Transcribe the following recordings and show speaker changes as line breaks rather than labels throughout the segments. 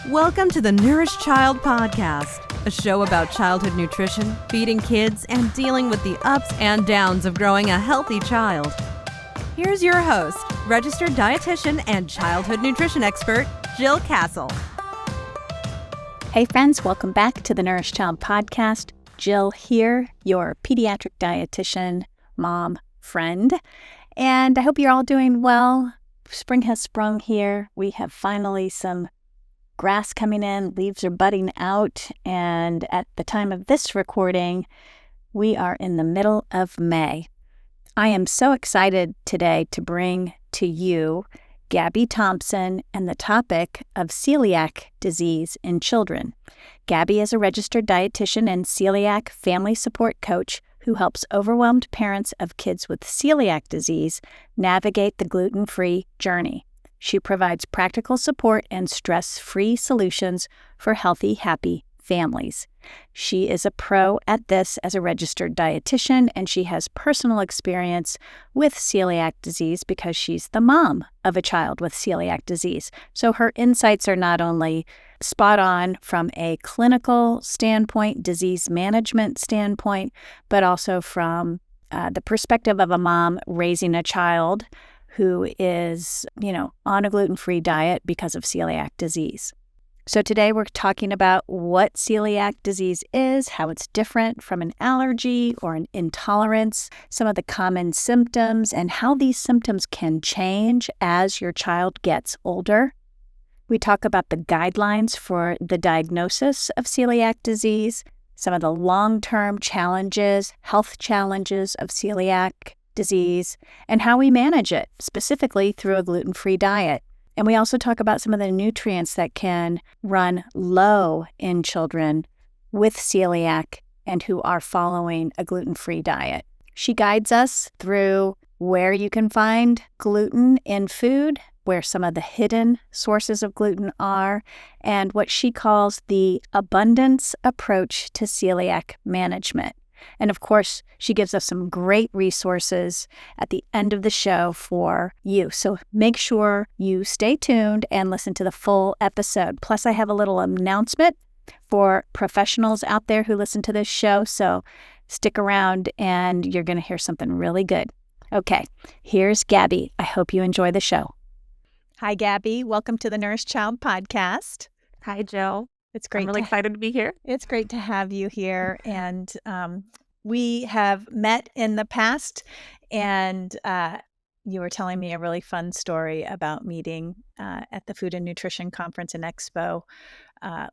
Welcome to the Nourish Child podcast, a show about childhood nutrition, feeding kids, and dealing with the ups and downs of growing a healthy child. Here's your host, registered dietitian and childhood nutrition expert, Jill Castle.
Hey friends, welcome back to the Nourish Child podcast. Jill here, your pediatric dietitian, mom, friend, and I hope you're all doing well. Spring has sprung here. We have finally some grass coming in, leaves are budding out, and at the time of this recording, we are in the middle of May. I am so excited today to bring to you Gaby Thompson and the topic of celiac disease in children. Gaby is a registered dietitian and celiac family support coach who helps overwhelmed parents of kids with celiac disease navigate the gluten-free journey. She provides practical support and stress-free solutions for healthy, happy families. She is a pro at this as a registered dietitian, and she has personal experience with celiac disease because she's the mom of a child with celiac disease. So her insights are not only spot on from a clinical standpoint, disease management standpoint, but also from the perspective of a mom raising a child who is, on a gluten-free diet because of celiac disease. So today we're talking about what celiac disease is, how it's different from an allergy or an intolerance, some of the common symptoms, and how these symptoms can change as your child gets older. We talk about the guidelines for the diagnosis of celiac disease, some of the long-term challenges, health challenges of celiac disease, and how we manage it, specifically through a gluten-free diet. And we also talk about some of the nutrients that can run low in children with celiac and who are following a gluten-free diet. She guides us through where you can find gluten in food, where some of the hidden sources of gluten are, and what she calls the abundance approach to celiac management. And of course, she gives us some great resources at the end of the show for you. So make sure you stay tuned and listen to the full episode. Plus, I have a little announcement for professionals out there who listen to this show. So stick around and you're going to hear something really good. Okay, here's Gaby. I hope you enjoy the show. Hi, Gaby. Welcome to the Nourish Child podcast.
Hi, Jill.
It's great.
I'm really excited to be here.
It's great to have you here. And we have met in the past, and you were telling me a really fun story about meeting at the Food and Nutrition Conference and Expo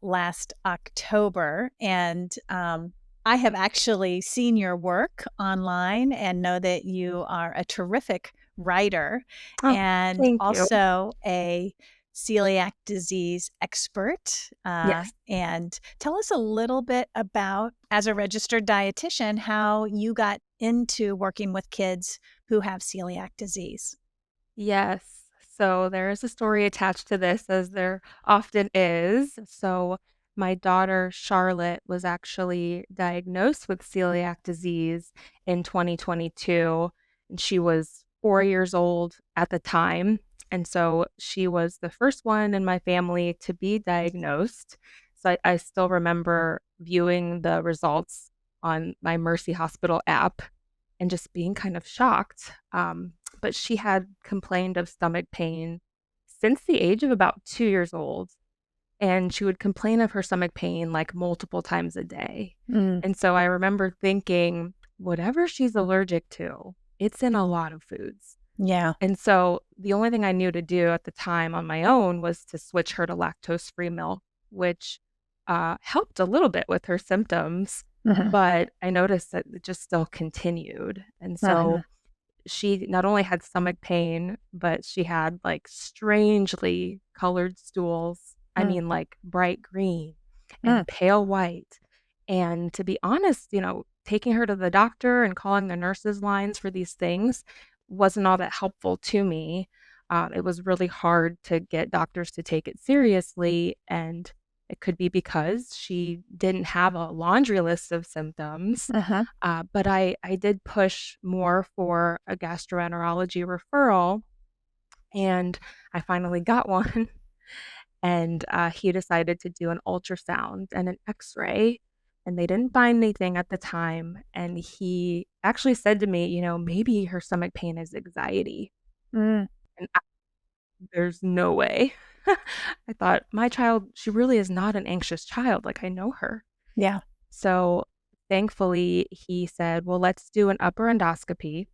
last October. And I have actually seen your work online and know that you are a terrific writer and also a celiac disease expert.
Yes.
And tell us a little bit about, as a registered dietitian, how you got into working with kids who have celiac disease.
Yes. So there is a story attached to this, as there often is. So my daughter, Charlotte, was actually diagnosed with celiac disease in 2022, and she was 4 years old at the time. And so she was the first one in my family to be diagnosed. So I still remember viewing the results on my Mercy Hospital app and just being kind of shocked. But she had complained of stomach pain since the age of about 2 years old. And she would complain of her stomach pain like multiple times a day. And so I remember thinking, whatever she's allergic to, it's in a lot of foods.
Yeah.
And so the only thing I knew to do at the time on my own was to switch her to lactose-free milk, which helped a little bit with her symptoms, but I noticed that it just still continued. And so she not only had stomach pain, but she had like strangely colored stools. I mean, like bright green and pale white. And to be honest, taking her to the doctor and calling the nurses' lines for these things wasn't all that helpful to me. It was really hard to get doctors to take it seriously, and it could be because she didn't have a laundry list of symptoms. But I did push more for a gastroenterology referral, and I finally got one. And he decided to do an ultrasound and an x-ray, and they didn't find anything at the time. And he actually said to me, maybe her stomach pain is anxiety.
Mm,
And there's no way. I thought, my child, she really is not an anxious child. Like, I know her.
yeah.
So thankfully, he said, well, let's do an upper endoscopy.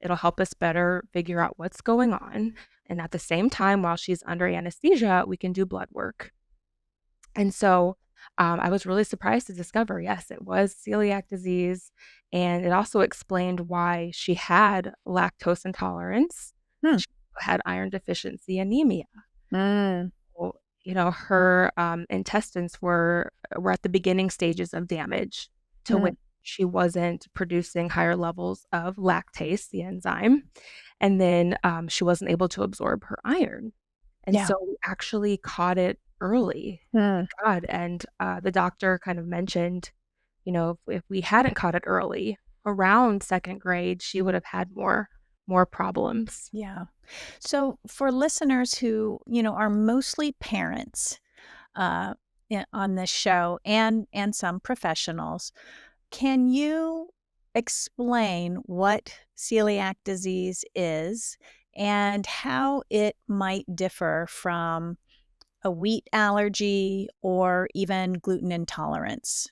It'll help us better figure out what's going on. And at the same time, while she's under anesthesia, we can do blood work. And so I was really surprised to discover, yes, it was celiac disease. And it also explained why she had lactose intolerance.
Hmm.
She had iron deficiency anemia.
Mm,
Well, her intestines were at the beginning stages of damage to which
mm,
she wasn't producing higher levels of lactase, the enzyme, and then she wasn't able to absorb her iron. And
yeah.
so we actually caught it early,
Mm,
thank God. And the doctor kind of mentioned, if we hadn't caught it early, around second grade, she would have had more problems.
yeah. So for listeners who, are mostly parents uh, on this show and some professionals, can you explain what celiac disease is and how it might differ from a wheat allergy or even gluten intolerance?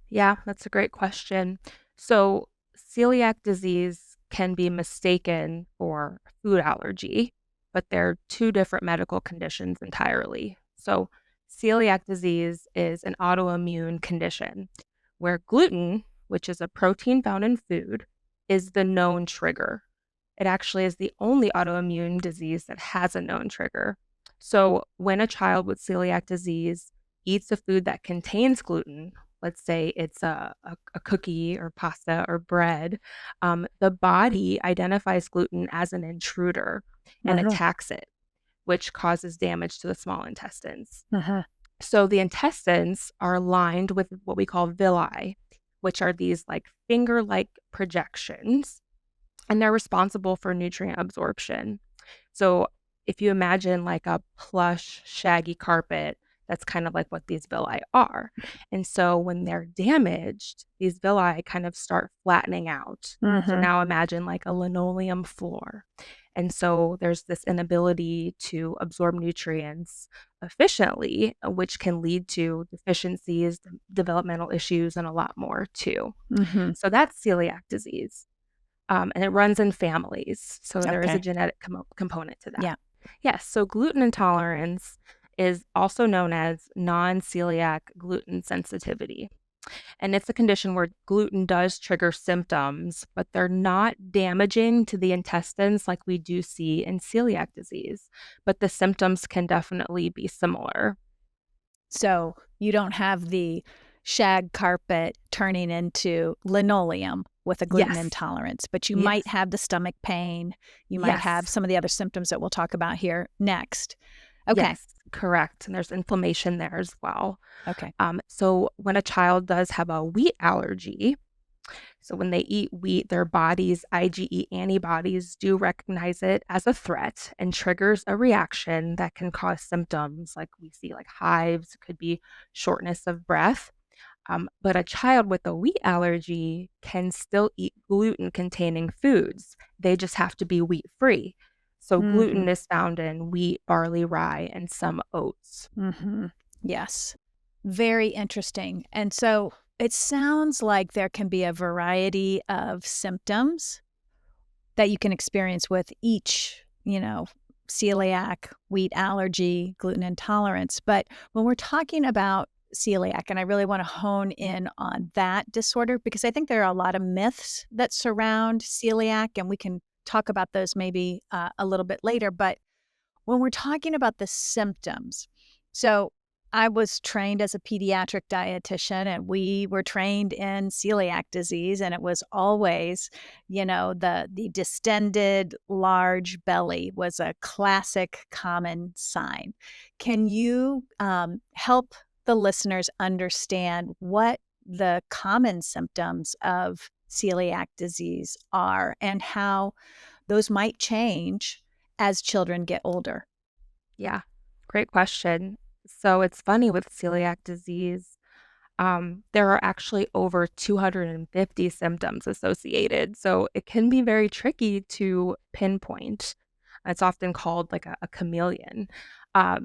Yeah, that's a great question. So, celiac disease can be mistaken for food allergy, but they're two different medical conditions entirely. So, celiac disease is an autoimmune condition where gluten, which is a protein found in food, is the known trigger. It actually is the only autoimmune disease that has a known trigger. So, when a child with celiac disease eats a food that contains gluten, let's say it's a cookie or pasta or bread, the body identifies gluten as an intruder and
Uh-huh.
attacks it, which causes damage to the small intestines.
Uh-huh.
So the intestines are lined with what we call villi, which are these like finger like projections, and they're responsible for nutrient absorption. So if you imagine like a plush, shaggy carpet, that's kind of like what these villi are. And so when they're damaged, these villi kind of start flattening out. So
Mhm.
now imagine like a linoleum floor. And so there's this inability to absorb nutrients efficiently, which can lead to deficiencies, developmental issues, and a lot more too.
Mhm.
So that's celiac disease. And it runs in families. So there is a
Okay.
genetic component to that.
Yeah.
Yes. So gluten intolerance is also known as non celiac gluten sensitivity. And it's a condition where gluten does trigger symptoms, but they're not damaging to the intestines like we do see in celiac disease. But the symptoms can definitely be similar.
So you don't have the shag carpet turning into linoleum with a gluten
Yes.
intolerance, but you might
Yes.
have the stomach pain. You might have
Yes.
some of the other symptoms that we'll talk about here next. Okay.
Yes. Correct. And there's inflammation there as well.
Okay.
So when a child does have a wheat allergy, so when they eat wheat, their body's IgE antibodies do recognize it as a threat and triggers a reaction that can cause symptoms like we see like hives, could be shortness of breath. But a child with a wheat allergy can still eat gluten containing foods. They just have to be wheat free. So
Mhm.
gluten is found in wheat, barley, rye, and some oats.
Mhm. Yes. Very interesting. And so it sounds like there can be a variety of symptoms that you can experience with each, celiac, wheat allergy, gluten intolerance. But when we're talking about celiac, and I really want to hone in on that disorder because I think there are a lot of myths that surround celiac, and we can talk about those maybe a little bit later. But when we're talking about the symptoms, so I was trained as a pediatric dietitian and we were trained in celiac disease and it was always, the distended large belly was a classic common sign. Can you help the listeners understand what the common symptoms of celiac disease are and how those might change as children get older?
Yeah, Great question. So it's funny with celiac disease. There are actually over 250 symptoms associated, so it can be very tricky to pinpoint. It's often called like a chameleon.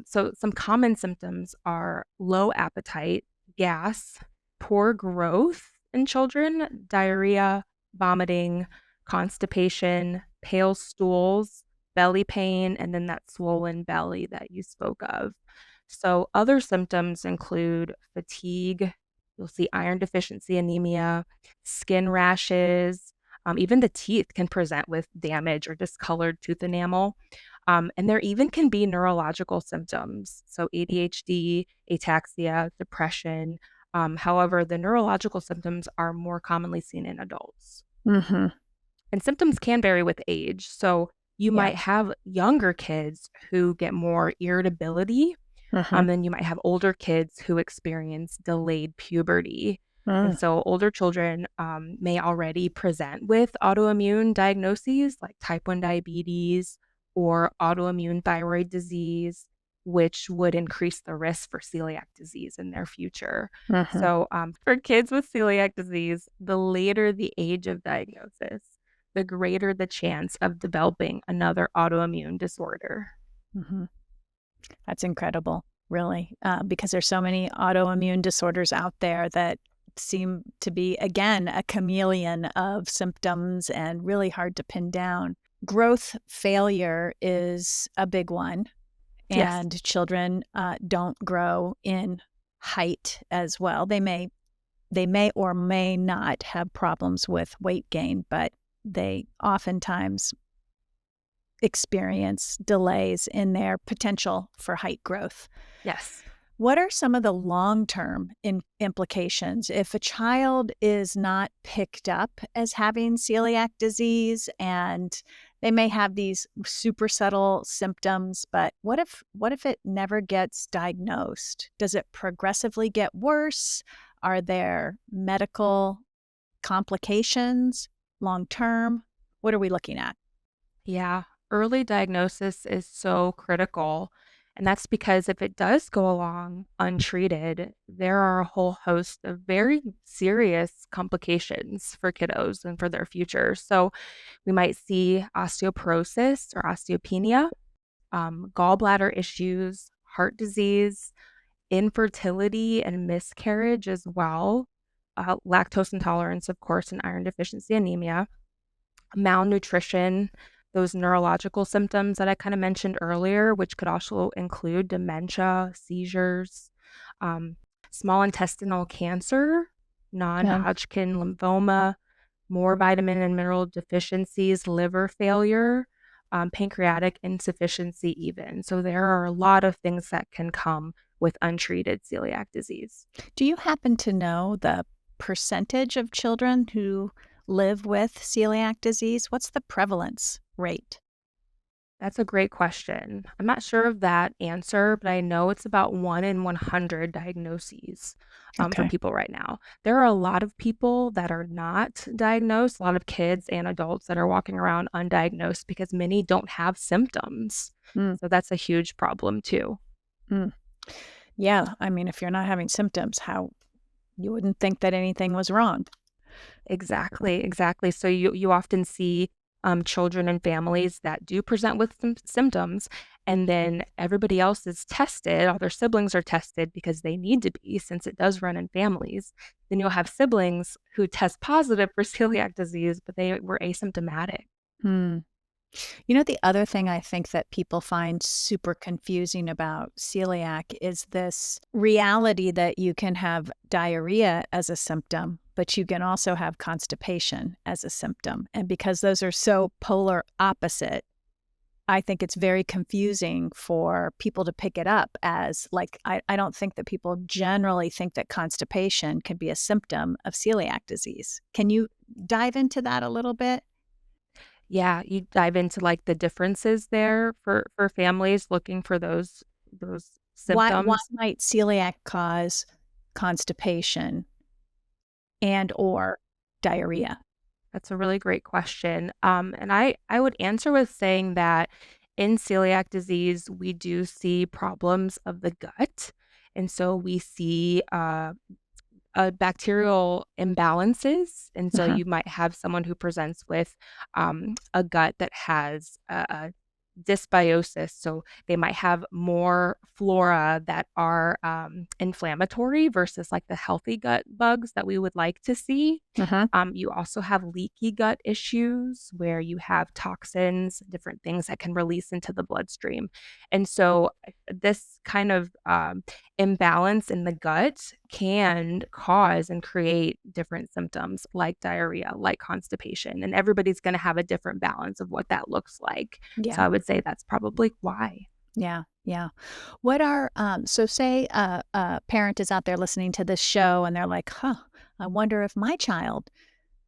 So some common symptoms are low appetite, gas, poor growth in children, diarrhea, vomiting, constipation, pale stools, belly pain, and then that swollen belly that you spoke of. So other symptoms include fatigue. You'll see iron deficiency anemia, skin rashes, even the teeth can present with damage or discolored tooth enamel. And there even can be neurological symptoms, so ADHD, ataxia, depression. However, the neurological symptoms are more commonly seen in adults.
Mm-hmm.
And symptoms can vary with age. So you
Yeah.
might have younger kids who get more irritability,
Mm-hmm.
then you might have older kids who experience delayed puberty. And
Mm.
so older children may already present with autoimmune diagnoses like type 1 diabetes or autoimmune thyroid disease, which would increase the risk for celiac disease in their future.
Mm-hmm.
So for kids with celiac disease, the later the age of diagnosis, the greater the chance of developing another autoimmune disorder.
Mm-hmm. That's incredible, really, because there's so many autoimmune disorders out there that seem to be, again, a chameleon of symptoms and really hard to pin down. Growth failure is a big one,
Yes.
and children don't grow in height as well. They may or may not have problems with weight gain, but they oftentimes experience delays in their potential for height growth.
Yes.
What are some of the long-term implications if a child is not picked up as having celiac disease and they may have these super subtle symptoms, but what if it never gets diagnosed? Does it progressively get worse? Are there medical complications long-term? What are we looking at?
Yeah, early diagnosis is so critical. And that's because if it does go along untreated, there are a whole host of very serious complications for kiddos and for their future. So we might see osteoporosis or osteopenia, gallbladder issues, heart disease, infertility and miscarriage as well, lactose intolerance, of course, and iron deficiency anemia, malnutrition, those neurological symptoms that I kind of mentioned earlier, which could also include dementia, seizures, um, small intestinal cancer,
Yeah.
non-Hodgkin lymphoma, more vitamin and mineral deficiencies, liver failure, pancreatic insufficiency, even. So there are a lot of things that can come with untreated celiac disease.
Do you happen to know the percentage of children who live with celiac disease? What's the prevalence rate?
That's a great question. I'm not sure of that answer, but I know it's about 1 in 100 diagnoses for
Okay.
people right now. There are a lot of people that are not diagnosed, a lot of kids and adults that are walking around undiagnosed because many don't have symptoms.
Mm,
So that's a huge problem too.
mm. Yeah. I mean, if you're not having symptoms, how you wouldn't think that anything was wrong.
Exactly, exactly. So you often see children and families that do present with some symptoms, and then everybody else is tested. All their siblings are tested because they need to be, since it does run in families. Then you'll have siblings who test positive for celiac disease, but they were asymptomatic.
Hmm. You know, the other thing I think that people find super confusing about celiac is this reality that you can have diarrhea as a symptom, but you can also have constipation as a symptom. And because those are so polar opposite, I think it's very confusing for people to pick it up as like, I don't think that people generally think that constipation can be a symptom of celiac disease. Can you dive into that a little bit?
Yeah, you dive into like the differences there for families looking for those
Why
symptoms.
might celiac cause constipation and or diarrhea?
That's a really great question. And I would answer with saying that in celiac disease, we do see problems of the gut. And so we see bacterial imbalances. And so
Uh-huh.
you might have someone who presents with a gut that has a dysbiosis. So they might have more flora that are inflammatory versus like the healthy gut bugs that we would like to see.
Uh-huh.
You also have leaky gut issues where you have toxins, different things that can release into the bloodstream. And so this kind of imbalance in the gut can cause and create different symptoms like diarrhea, like constipation, and everybody's going to have a different balance of what that looks like. So
Yeah.
I would say that's probably why.
Yeah. Yeah. What are so say a parent is out there listening to this show and they're like, "Huh, I wonder if my child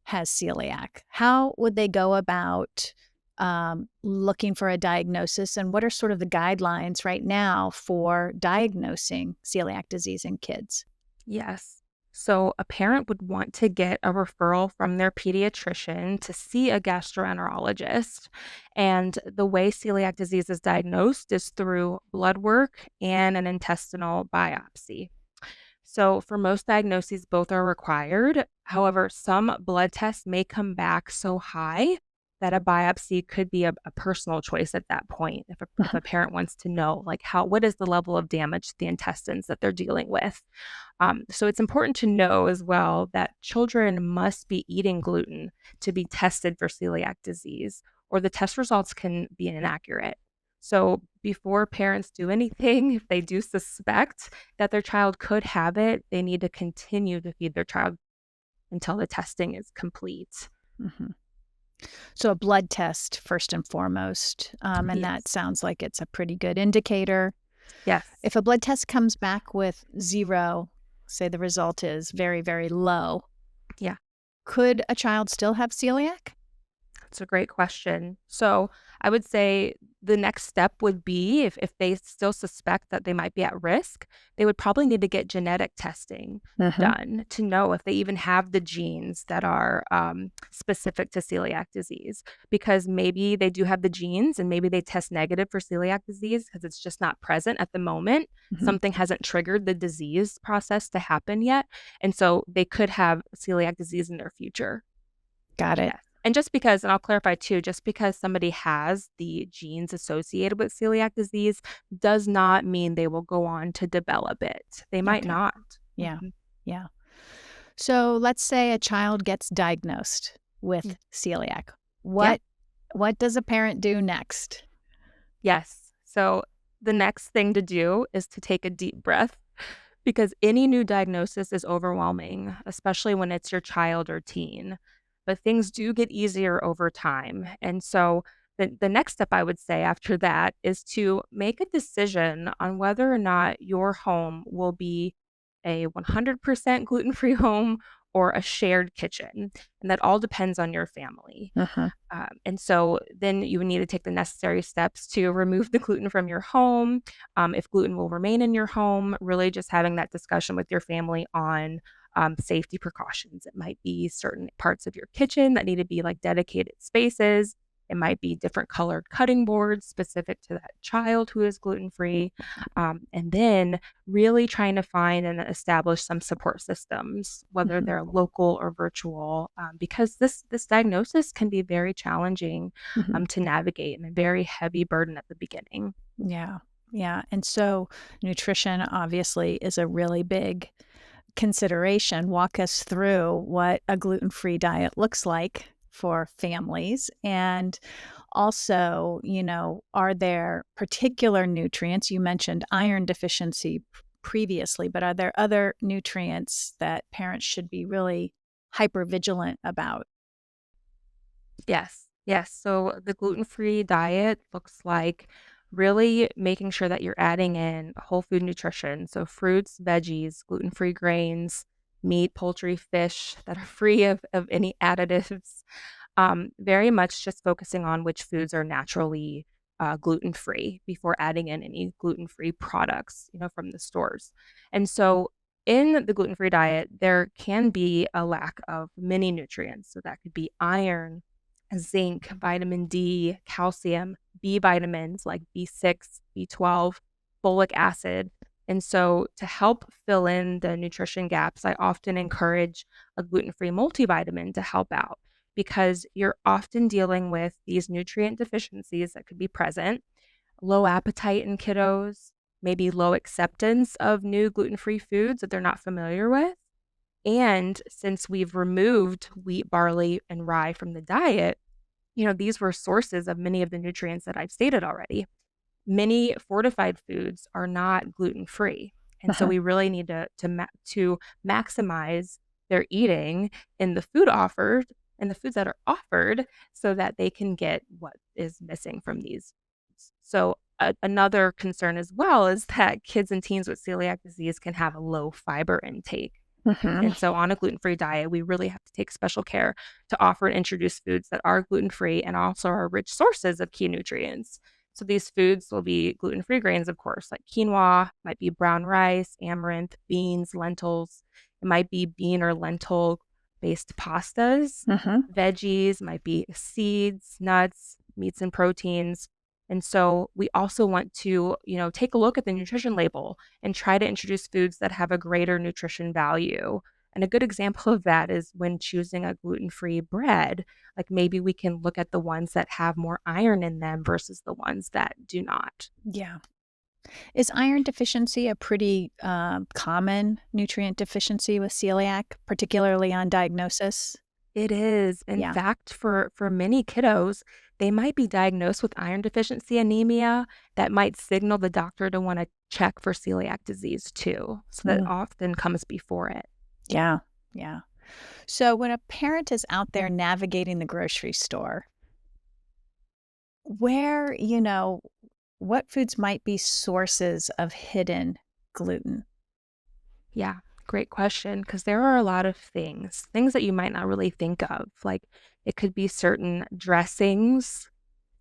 has celiac." How would they go about looking for a diagnosis, and what are sort of the guidelines right now for diagnosing celiac disease in kids?
Yes. So a parent would want to get a referral from their pediatrician to see a gastroenterologist. And the way celiac disease is diagnosed is through blood work and an intestinal biopsy. So, for most diagnoses, both are required. However, some blood tests may come back so high that a biopsy could be a personal choice at that point. If a parent wants to know, like, what is the level of damage to the intestines that they're dealing with? So, it's important to know as well that children must be eating gluten to be tested for celiac disease, or the test results can be inaccurate. So, before parents do anything, if they do suspect that their child could have it, they need to continue to feed their child until the testing is complete.
Mhm. So a blood test first and foremost, and that
Yes.
sounds like it's a pretty good indicator.
Yes.
If a blood test comes back with 0, say the result is very, very low,
Yeah.
could a child still have celiac?
That's a great question. So I would say the next step would be if they still suspect that they might be at risk, they would probably need to get genetic testing
Uh-huh.
done to know if they even have the genes that are specific to celiac disease. Because maybe they do have the genes and maybe they test negative for celiac disease because it's just not present at the moment.
Mhm.
Something hasn't triggered the disease process to happen yet. And so they could have celiac disease in their future.
Got it.
Yes. And just because, and I'll clarify too, just because somebody has the genes associated with celiac disease does not mean they will go on to develop it. They might
Okay.
not.
Yeah.
Mhm.
Yeah. So let's say a child gets diagnosed
Mm.
with celiac.
Yeah.
What does a parent do next?
Yes. So the next thing to do is to take a deep breath because any new diagnosis is overwhelming, especially when it's your child or teen. But things do get easier over time. And so the next step I would say after that is to make a decision on whether or not your home will be a 100% gluten free home or a shared kitchen. And that all depends on your family.
Uh-huh.
And so then you would need to take the necessary steps to remove the gluten from your home. If gluten will remain in your home, really just having that discussion with your family on safety precautions. It might be certain parts of your kitchen that need to be like dedicated spaces. It might be different colored cutting boards specific to that child who is gluten free. And then really trying to find and establish some support systems, whether
Mhm.
they're local or virtual, because this diagnosis can be very challenging
Mhm.
to navigate and a very heavy burden at the beginning.
Yeah. Yeah. And so nutrition obviously is a really big consideration. Walk us through what a gluten-free diet looks like for families. And also, are there particular nutrients? You mentioned iron deficiency previously, but are there other nutrients that parents should be really hyper vigilant about?
Yes, yes. So the gluten-free diet looks like really making sure that you're adding in whole food nutrition. So fruits, veggies, gluten-free grains, meat, poultry, fish that are free of any additives. Very much just focusing on which foods are naturally gluten-free before adding in any gluten-free products, from the stores. And so in the gluten-free diet, there can be a lack of many nutrients. So that could be iron, zinc, vitamin D, calcium, B vitamins like B6, B12, folic acid. And so to help fill in the nutrition gaps, I often encourage a gluten-free multivitamin to help out because you're often dealing with these nutrient deficiencies that could be present, low appetite in kiddos, maybe low acceptance of new gluten-free foods that they're not familiar with. And since we've removed wheat, barley, and rye from the diet, these were sources of many of the nutrients that I've stated already. Many fortified foods are not gluten-free. And so
Uh-huh.
we really need to maximize their eating in the food offered and the foods that are offered so that they can get what is missing from these. So another concern as well is that kids and teens with celiac disease can have a low fiber intake.
Mhm.
And so on a gluten-free diet, we really have to take special care to offer and introduce foods that are gluten-free and also are rich sources of key nutrients. So these foods will be gluten-free grains, of course, like quinoa, might be brown rice, amaranth, beans, lentils. It might be bean or lentil-based pastas.
Mhm.
Veggies might be seeds, nuts, meats and proteins. And so we also want to, take a look at the nutrition label and try to introduce foods that have a greater nutrition value. And a good example of that is when choosing a gluten-free bread, like maybe we can look at the ones that have more iron in them versus the ones that do not.
Yeah. Is iron deficiency a pretty common nutrient deficiency with celiac, particularly on diagnosis?
It is. In
Yeah.
fact, for many kiddos, they might be diagnosed with iron deficiency anemia that might signal the doctor to want to check for celiac disease too. So that
Mm.
often comes before it.
Yeah. Yeah. So when a parent is out there navigating the grocery store, where, what foods might be sources of hidden gluten?
Yeah, great question. Because there are a lot of things that you might not really think of. Like it could be certain dressings,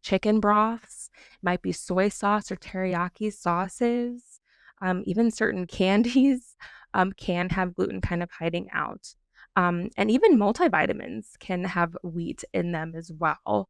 chicken broths, might be soy sauce or teriyaki sauces, even certain candies can have gluten kind of hiding out. And even multivitamins can have wheat in them as well.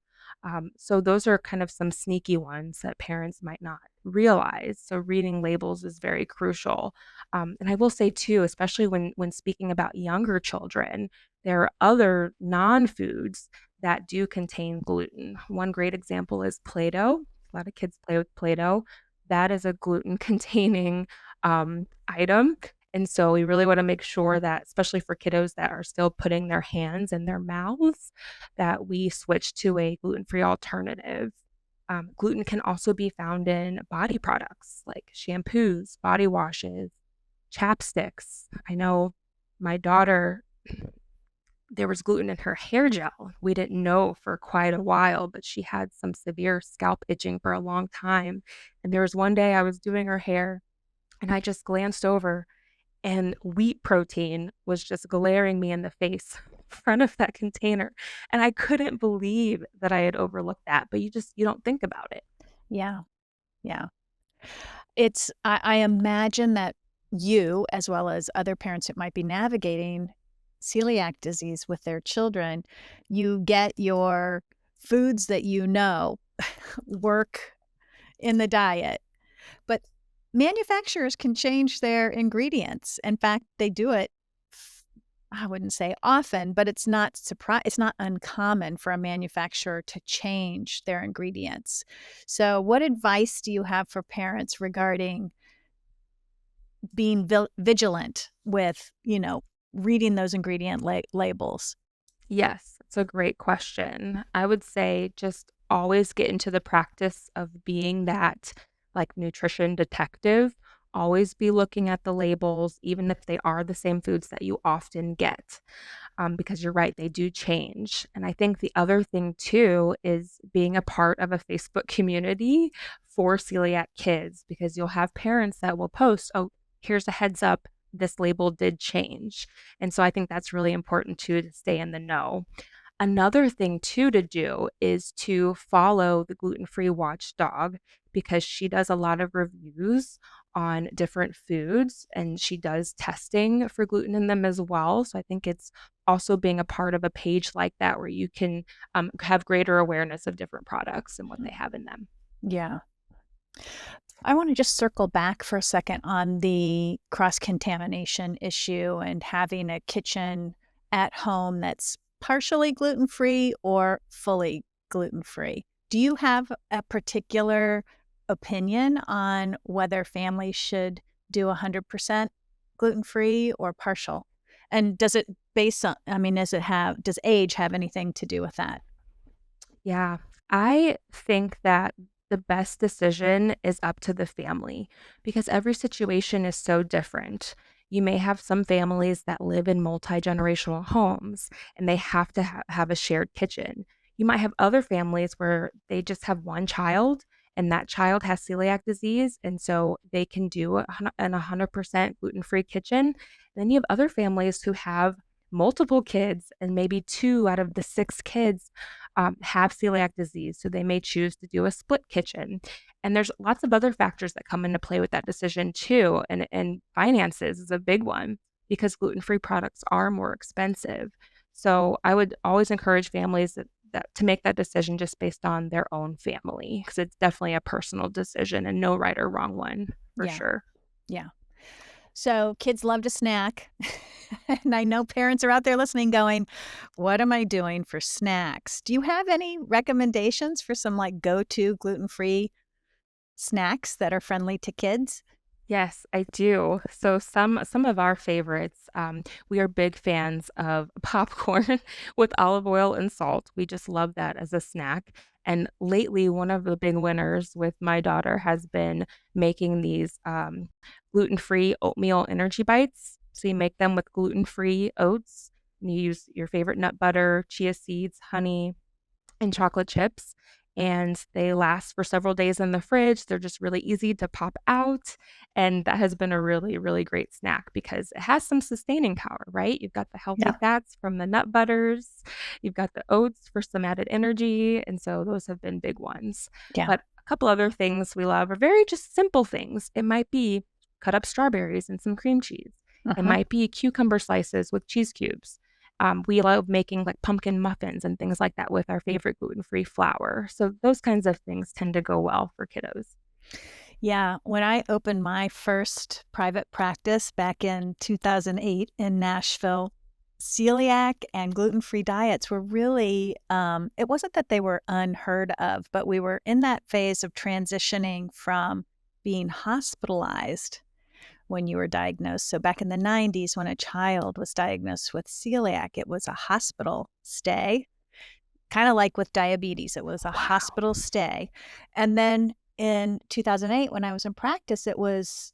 So those are kind of some sneaky ones that parents might not realize. So reading labels is very crucial. And I will say too, especially when speaking about younger children, there are other non-foods that do contain gluten. One great example is Play-Doh. A lot of kids play with Play-Doh. That is a gluten containing item. And so we really want to make sure that, especially for kiddos that are still putting their hands in their mouths, that we switch to a gluten-free alternative. Gluten can also be found in body products like shampoos, body washes, chapsticks. I know my daughter, there was gluten in her hair gel. We didn't know for quite a while, but she had some severe scalp itching for a long time. And there was one day I was doing her hair and I just glanced over and wheat protein was just glaring me in the face in front of that container. And I couldn't believe that I had overlooked that, but you don't think about it.
Yeah. Yeah. I imagine that you, as well as other parents that might be navigating celiac disease with their children, you get your foods that work in the diet. But manufacturers can change their ingredients. In fact, they do it, I wouldn't say often, but it's not uncommon for a manufacturer to change their ingredients. So what advice do you have for parents regarding being vigilant with, reading those ingredient labels?
Yes, it's a great question. I would say just always get into the practice of being that like nutrition detective. Always be looking at the labels, even if they are the same foods that you often get, because you're right, they do change. And I think the other thing too is being a part of a Facebook community for celiac kids, because you'll have parents that will post, oh, here's a heads up, this label did change. And so I think that's really important too to stay in the know. Another thing too to do is to follow the gluten-free watchdog because she does a lot of reviews on different foods and she does testing for gluten in them as well. So I think it's also being a part of a page like that where you can have greater awareness of different products and what they have in them.
Yeah. I want to just circle back for a second on the cross-contamination issue and having a kitchen at home that's partially gluten-free or fully gluten-free. Do you have a particular opinion on whether families should do 100% gluten-free or partial? And does it based on, does age have anything to do with that?
Yeah, I think that the best decision is up to the family because every situation is so different. You may have some families that live in multi-generational homes and they have to have a shared kitchen. You might have other families where they just have one child and that child has celiac disease, and so they can do an 100% gluten-free kitchen. Then you have other families who have multiple kids, and maybe two out of the six kids have celiac disease, so they may choose to do a split kitchen. And there's lots of other factors that come into play with that decision too. And finances is a big one because gluten-free products are more expensive. So I would always encourage families that to make that decision just based on their own family because it's definitely a personal decision and no right or wrong one for
Yeah.
sure.
Yeah. So kids love to snack. And I know parents are out there listening going, what am I doing for snacks? Do you have any recommendations for some like go-to gluten-free snacks that are friendly to kids?
Yes, I do. So some of our favorites, we are big fans of popcorn with olive oil and salt. We just love that as a snack. And lately, one of the big winners with my daughter has been making these gluten-free oatmeal energy bites. So you make them with gluten-free oats, and you use your favorite nut butter, chia seeds, honey, and chocolate chips, and they last for several days in the fridge. They're just really easy to pop out, and that has been a really, really great snack because it has some sustaining power, right? You've got the healthy
Yeah.
fats from the nut butters, you've got the oats for some added energy, and so those have been big ones.
Yeah.
But a couple other things we love are very just simple things. It might be cut up strawberries and some cream cheese. It
Uh-huh.
might be cucumber slices with cheese cubes. We love making like pumpkin muffins and things like that with our favorite gluten-free flour. So those kinds of things tend to go well for kiddos.
Yeah. When I opened my first private practice back in 2008 in Nashville, celiac and gluten-free diets were really, it wasn't that they were unheard of, but we were in that phase of transitioning from being hospitalized when you were diagnosed. So back in the 90s, when a child was diagnosed with celiac, it was a hospital stay, kind of like with diabetes, it was a
Wow.
hospital stay. And then in 2008, when I was in practice, it was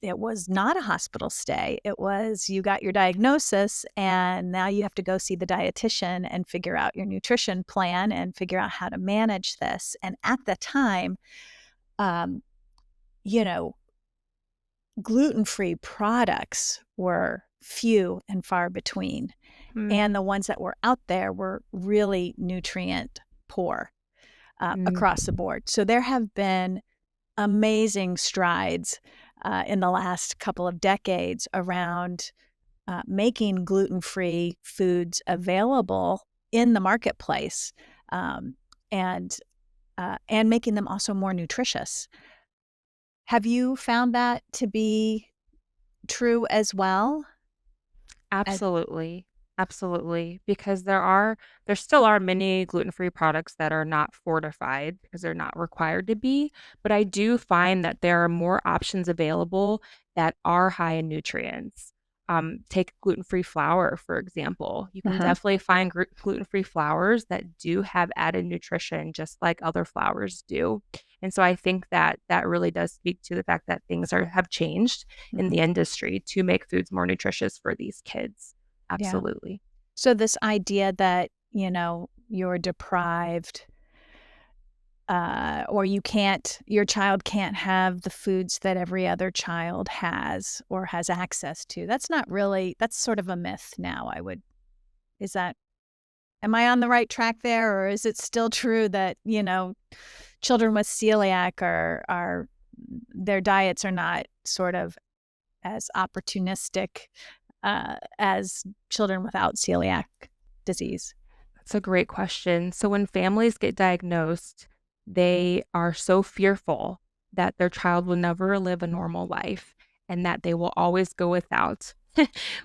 not a hospital stay. It was you got your diagnosis and now you have to go see the dietitian and figure out your nutrition plan and figure out how to manage this. And at the time, um, you know, gluten-free products were few and far between.
Mm,
And the ones that were out there were really nutrient poor
mm,
across the board. So there have been amazing strides in the last couple of decades around making gluten-free foods available in the marketplace, um, and and making them also more nutritious. Have you found that to be true as well? As,
absolutely. Absolutely. Because there still are many gluten-free products that are not fortified because they're not required to be. But I do find that there are more options available that are high in nutrients. Take gluten-free flour, for example. You can
uh-huh.
definitely find gluten-free flours that do have added nutrition, just like other flours do. And so I think that that really does speak to the fact that things have changed in
Mhm.
the industry to make foods more nutritious for these kids.
Yeah.
Absolutely.
So this idea that, you're deprived, or your child can't have the foods that every other child has or has access to. That's sort of a myth now, is that, am I on the right track there? Or is it still true that, children with celiac their diets are not sort of as opportunistic as children without celiac disease?
That's a great question. So when families get diagnosed, they are so fearful that their child will never live a normal life and that they will always go without.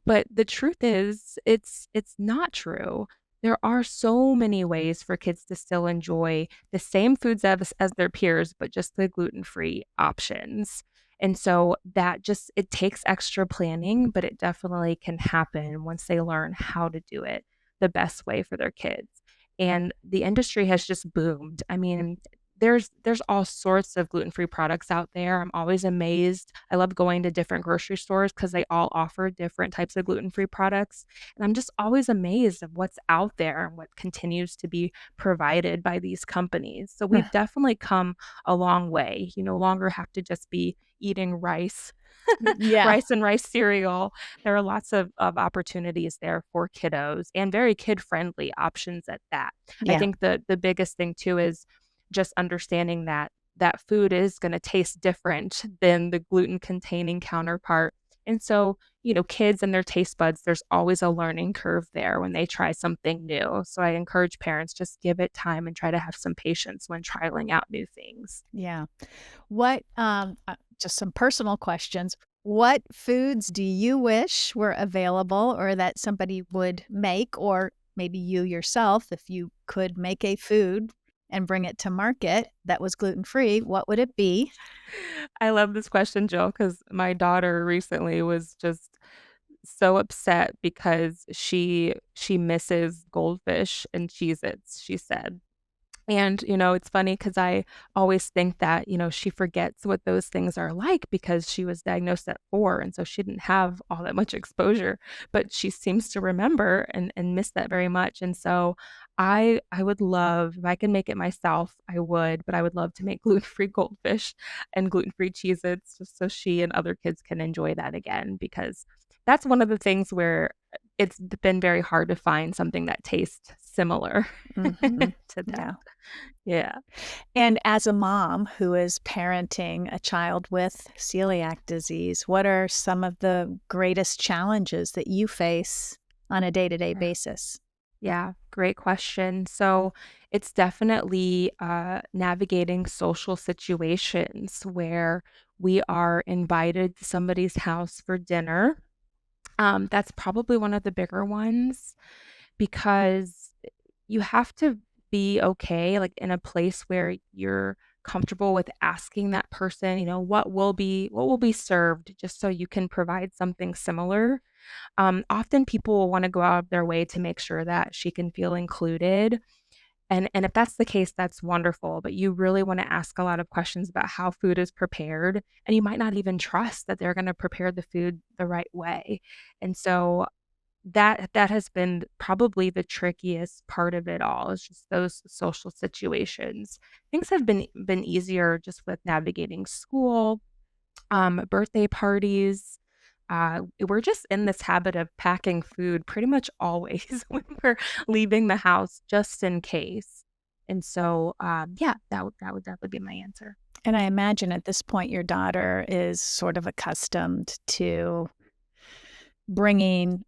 But the truth is, it's not true. There are so many ways for kids to still enjoy the same foods as their peers, but just the gluten-free options. And so that just it takes extra planning, but it definitely can happen once they learn how to do it the best way for their kids. And the industry has just boomed. I mean, there's all sorts of gluten-free products out there. I'm always amazed. I love going to different grocery stores because they all offer different types of gluten-free products. And I'm just always amazed of what's out there and what continues to be provided by these companies. So we've definitely come a long way. You no longer have to just be eating rice,
Yeah.
rice and rice cereal. There are lots of opportunities there for kiddos and very kid-friendly options at that. I
Yeah.
think the biggest thing too is just understanding that that food is going to taste different than the gluten-containing counterpart. And so, kids and their taste buds, there's always a learning curve there when they try something new. So I encourage parents just give it time and try to have some patience when trialing out new things.
Yeah. What, just some personal questions. What foods do you wish were available or that somebody would make, or maybe you yourself, if you could make a food and bring it to market that was gluten-free, what would it be?
I love this question, Jill, because my daughter recently was just so upset because she misses goldfish and Cheez-Its, she said. And, it's funny because I always think that, she forgets what those things are like because she was diagnosed at 4, and so she didn't have all that much exposure, but she seems to remember and miss that very much. And so I would love if I could make it myself, I would, but I would love to make gluten-free goldfish and gluten-free Cheez-Its just so she and other kids can enjoy that again because that's one of the things where it's been very hard to find something that tastes similar
Mhm.
to that.
Yeah.
Yeah.
And as a mom who is parenting a child with celiac disease, what are some of the greatest challenges that you face on a day-to-day
Yeah.
basis?
Yeah, great question. So it's definitely navigating social situations where we are invited to somebody's house for dinner. That's probably one of the bigger ones because you have to be okay, like in a place where you're comfortable with asking that person, what will be served, just so you can provide something similar. Often people will want to go out of their way to make sure that she can feel included. And if that's the case, that's wonderful. But you really want to ask a lot of questions about how food is prepared. And you might not even trust that they're going to prepare the food the right way. And so that has been probably the trickiest part of it all is just those social situations. Things have been easier just with navigating school, birthday parties. We're just in this habit of packing food pretty much always when we're leaving the house just in case. And so, yeah, that would definitely be my answer.
And I imagine at this point, your daughter is sort of accustomed to bringing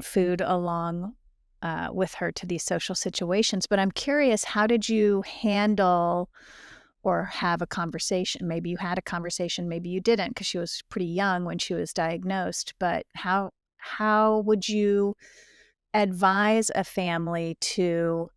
food along with her to these social situations. But I'm curious, how did you handle or have a conversation? Maybe you had a conversation, maybe you didn't, because she was pretty young when she was diagnosed. But how would you advise a family to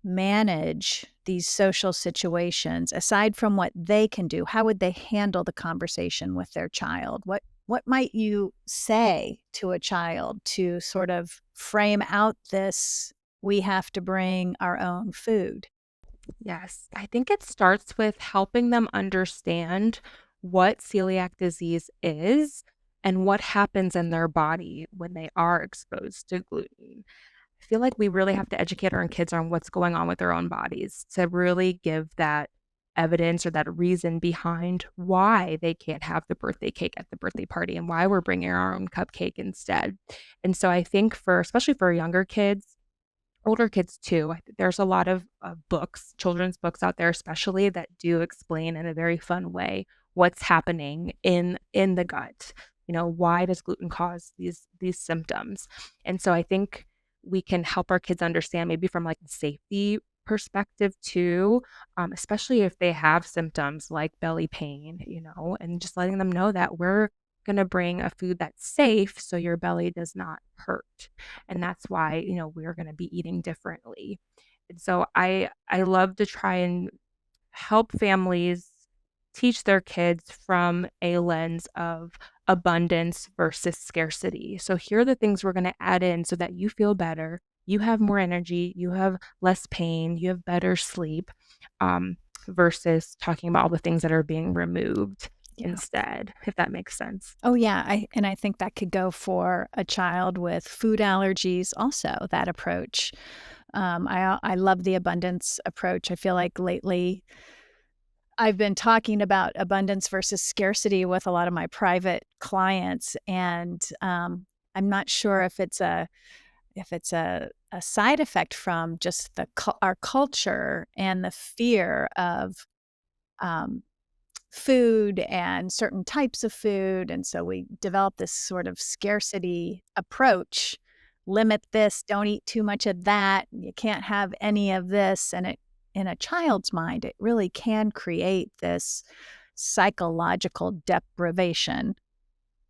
manage these social situations aside from what they can do? How would they handle the conversation with their child? What might you say to a child to sort of frame out this, we have to bring our own food?
Yes, I think it starts with helping them understand what celiac disease is and what happens in their body when they are exposed to gluten. I feel like we really have to educate our own kids on what's going on with their own bodies to really give that evidence or that reason behind why they can't have the birthday cake at the birthday party and why we're bringing our own cupcake instead. And so I think especially for younger kids, older kids too, I think there's a lot of books, children's books out there, especially that do explain in a very fun way what's happening in the gut. Why does gluten cause these symptoms? And so I think we can help our kids understand maybe from like a safety perspective too, especially if they have symptoms like belly pain, and just letting them know that we're going to bring a food that's safe so your belly does not hurt. And that's why, we're going to be eating differently. And so I love to try and help families teach their kids from a lens of abundance versus scarcity. So here are the things we're going to add in so that you feel better, you have more energy, you have less pain, you have better sleep, versus talking about all the things that are being removed instead, if that makes sense.
Oh, yeah. I think that could go for a child with food allergies also, that approach. I love the abundance approach. I feel like lately I've been talking about abundance versus scarcity with a lot of my private clients, and I'm not sure if it's a side effect from just our culture and the fear of um, food and certain types of food. And so we develop this sort of scarcity approach. Limit this, don't eat too much of that. You can't have any of this. And in a child's mind, it really can create this psychological deprivation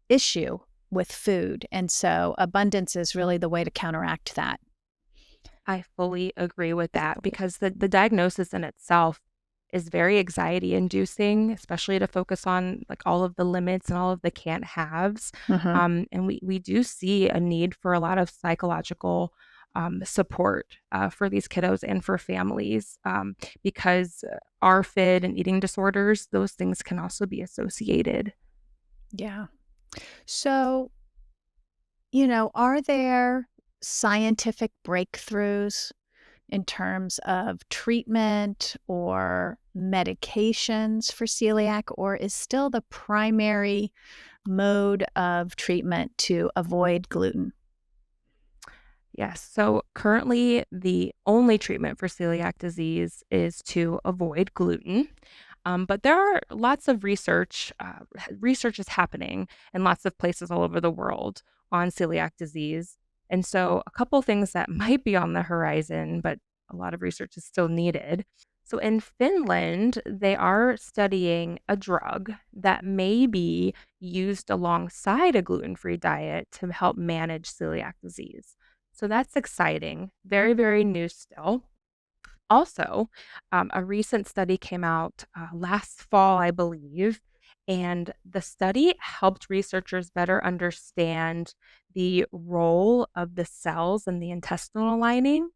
issue with food. And so abundance is really the way to counteract that.
I fully agree with that because the diagnosis in itself is very anxiety inducing, especially to focus on like all of the limits and all of the can't haves.
Mhm.
And we do see a need for a lot of psychological support for these kiddos and for families, because ARFID and eating disorders, those things can also be associated.
Yeah. So, are there scientific breakthroughs in terms of treatment or medications for celiac, or is still the primary mode of treatment to avoid gluten?
Yes. So currently, the only treatment for celiac disease is to avoid gluten. But there are lots of research is happening in lots of places all over the world on celiac disease. And so, a couple things that might be on the horizon, but a lot of research is still needed. So, in Finland, they are studying a drug that may be used alongside a gluten free diet to help manage celiac disease. So, that's exciting. Very, very new still. Also, a recent study came out last fall, I believe, and the study helped researchers better understand the role of the cells in the intestinal lining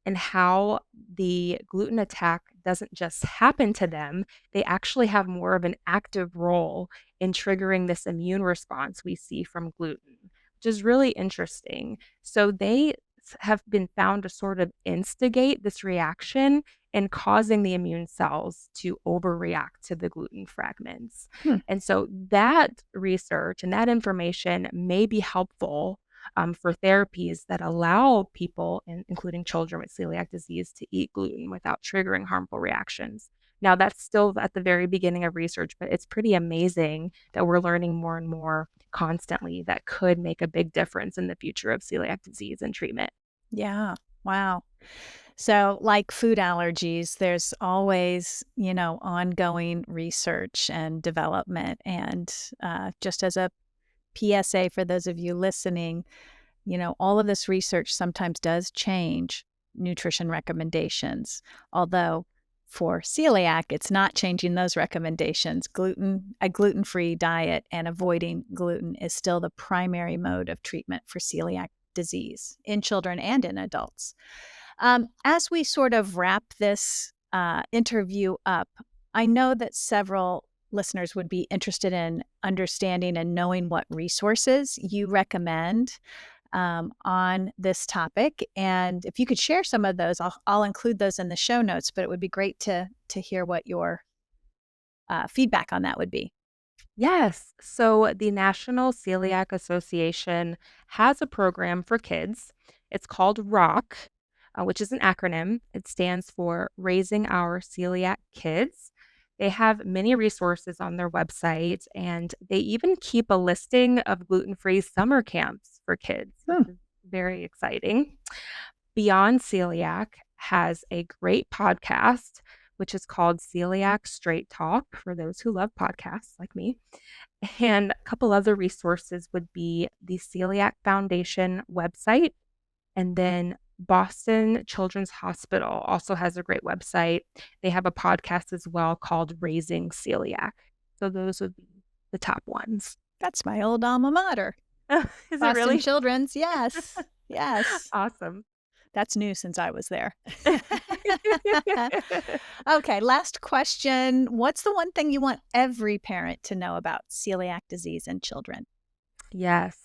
and how the gluten attack doesn't just happen to them, they actually have more of an active role in triggering this immune response we see from gluten, which is really interesting. So they have been found to sort of instigate this reaction and causing the immune cells to overreact to the gluten fragments.
Hmm.
And so that research and that information may be helpful for therapies that allow people, including children with celiac disease, to eat gluten without triggering harmful reactions. Now, that's still at the very beginning of research, but it's pretty amazing that we're learning more and more constantly that could make a big difference in the future of celiac disease and treatment.
Yeah. Wow. So, like food allergies, there's always, ongoing research and development. And just as a PSA for those of you listening, all of this research sometimes does change nutrition recommendations. Although for celiac, it's not changing those recommendations. A gluten-free diet and avoiding gluten is still the primary mode of treatment for celiac disease in children and in adults. As we sort of wrap this interview up, I know that several listeners would be interested in understanding and knowing what resources you recommend on this topic. And if you could share some of those, I'll include those in the show notes, but it would be great to hear what your feedback on that would be.
Yes. So the National Celiac Association has a program for kids. It's called ROCK, which is an acronym. It stands for Raising Our Celiac Kids. They have many resources on their website, and they even keep a listing of gluten-free summer camps for kids, which
Hmm.
is very exciting. Beyond Celiac has a great podcast, which is called Celiac Straight Talk for those who love podcasts like me. And a couple other resources would be the Celiac Foundation website, and then Boston Children's Hospital also has a great website. They have a podcast as well called Raising Celiac. So those would be the top ones.
That's my old alma mater.
Is it
Boston
really?
Children's, yes. Yes.
Awesome.
That's new since I was there. Okay, last question. What's the one thing you want every parent to know about celiac disease in children?
Yes.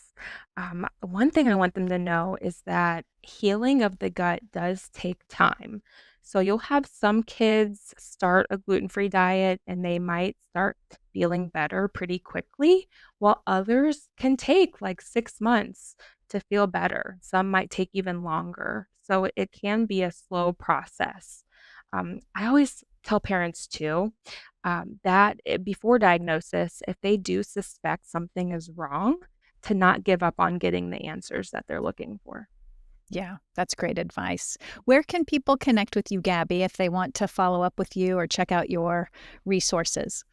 One thing I want them to know is that healing of the gut does take time. So you'll have some kids start a gluten-free diet and they might start feeling better pretty quickly, while others can take like 6 months to feel better. Some might take even longer. So it can be a slow process. I always tell parents too that before diagnosis, if they do suspect something is wrong, to not give up on getting the answers that they're looking for.
Yeah, that's great advice. Where can people connect with you, Gaby, if they want to follow up with you or check out your resources?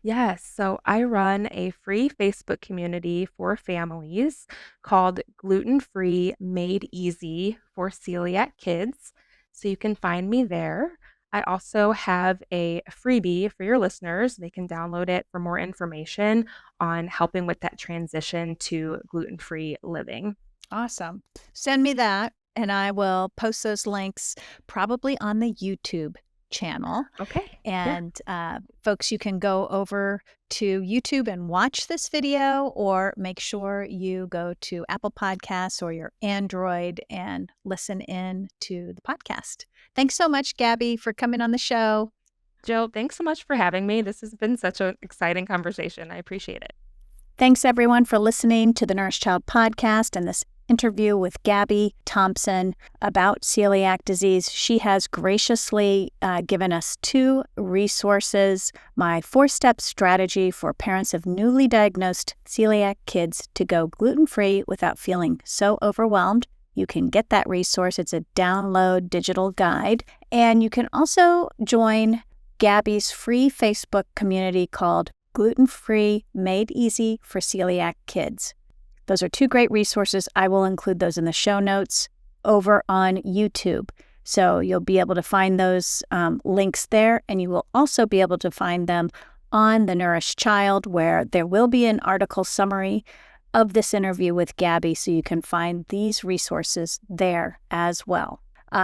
Yes, so I run a free Facebook community for families called Gluten-Free Made Easy for Celiac Kids. So you can find me there. I also have a freebie for your listeners. They can download it for more information on helping with that transition to gluten-free living.
Awesome. Send me that, and I will post those links probably on the YouTube channel.
Okay.
And folks, you can go over to YouTube and watch this video, or make sure you go to Apple Podcasts or your Android and listen in to the podcast. Thanks so much, Gaby, for coming on the show.
Jill, thanks so much for having me. This has been such an exciting conversation. I appreciate it.
Thanks, everyone, for listening to the Nourish Child podcast and this interview with Gaby Thompson about celiac disease. She has graciously given us 2 resources: my 4-step strategy for parents of newly diagnosed celiac kids to go gluten-free without feeling so overwhelmed. You can get that resource. It's a download digital guide. And you can also join Gaby's free Facebook community called Gluten-Free Made Easy for Celiac Kids. Those are 2 great resources. I will include those in the show notes over on YouTube. So you'll be able to find those links there, and you will also be able to find them on the Nourish Child, where there will be an article summary of this interview with Gaby, so you can find these resources there as well.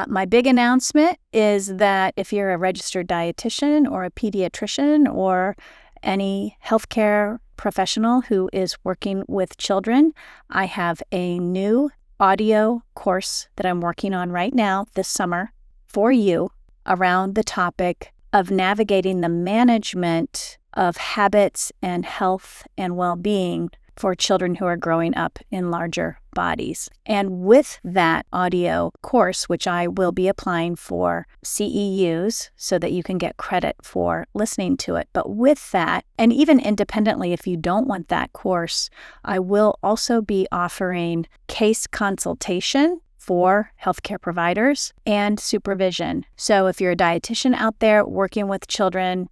My big announcement is that if you're a registered dietitian or a pediatrician or any healthcare professional who is working with children, I have a new audio course that I'm working on right now this summer for you around the topic of navigating the management of habits and health and well-being for children who are growing up in larger bodies. And with that audio course, which I will be applying for CEUs so that you can get credit for listening to it. But with that, and even independently, if you don't want that course, I will also be offering case consultation for healthcare providers and supervision. So if you're a dietitian out there working with children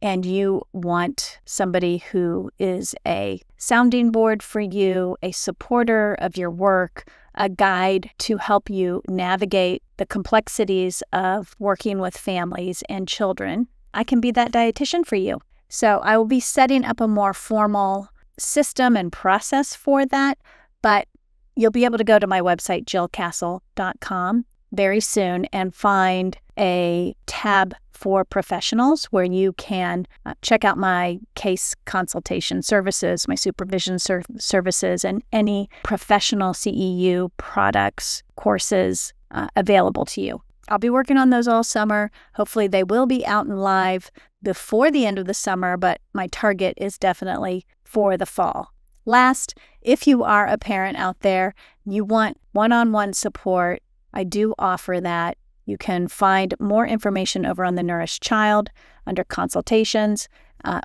and you want somebody who is a sounding board for you, a supporter of your work, a guide to help you navigate the complexities of working with families and children, I can be that dietitian for you. So I will be setting up a more formal system and process for that, but you'll be able to go to my website, jillcastle.com, very soon and find a tab for professionals where you can check out my case consultation services, my supervision services, and any professional CEU products, courses available to you. I'll be working on those all summer. Hopefully they will be out and live before the end of the summer, but my target is definitely for the fall. Last, if you are a parent out there, you want one-on-one support, I do offer that. You can find more information over on the Nourish Child under consultations,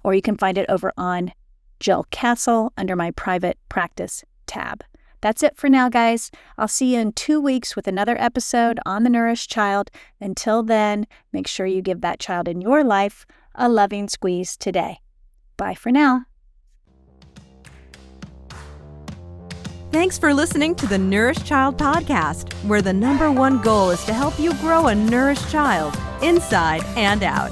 or you can find it over on Jill Castle under my private practice tab. That's it for now, guys. I'll see you in 2 weeks with another episode on the Nourish Child. Until then, make sure you give that child in your life a loving squeeze today. Bye for now.
Thanks for listening to the Nourish Child podcast, where the #1 goal is to help you grow a nourished child inside and out.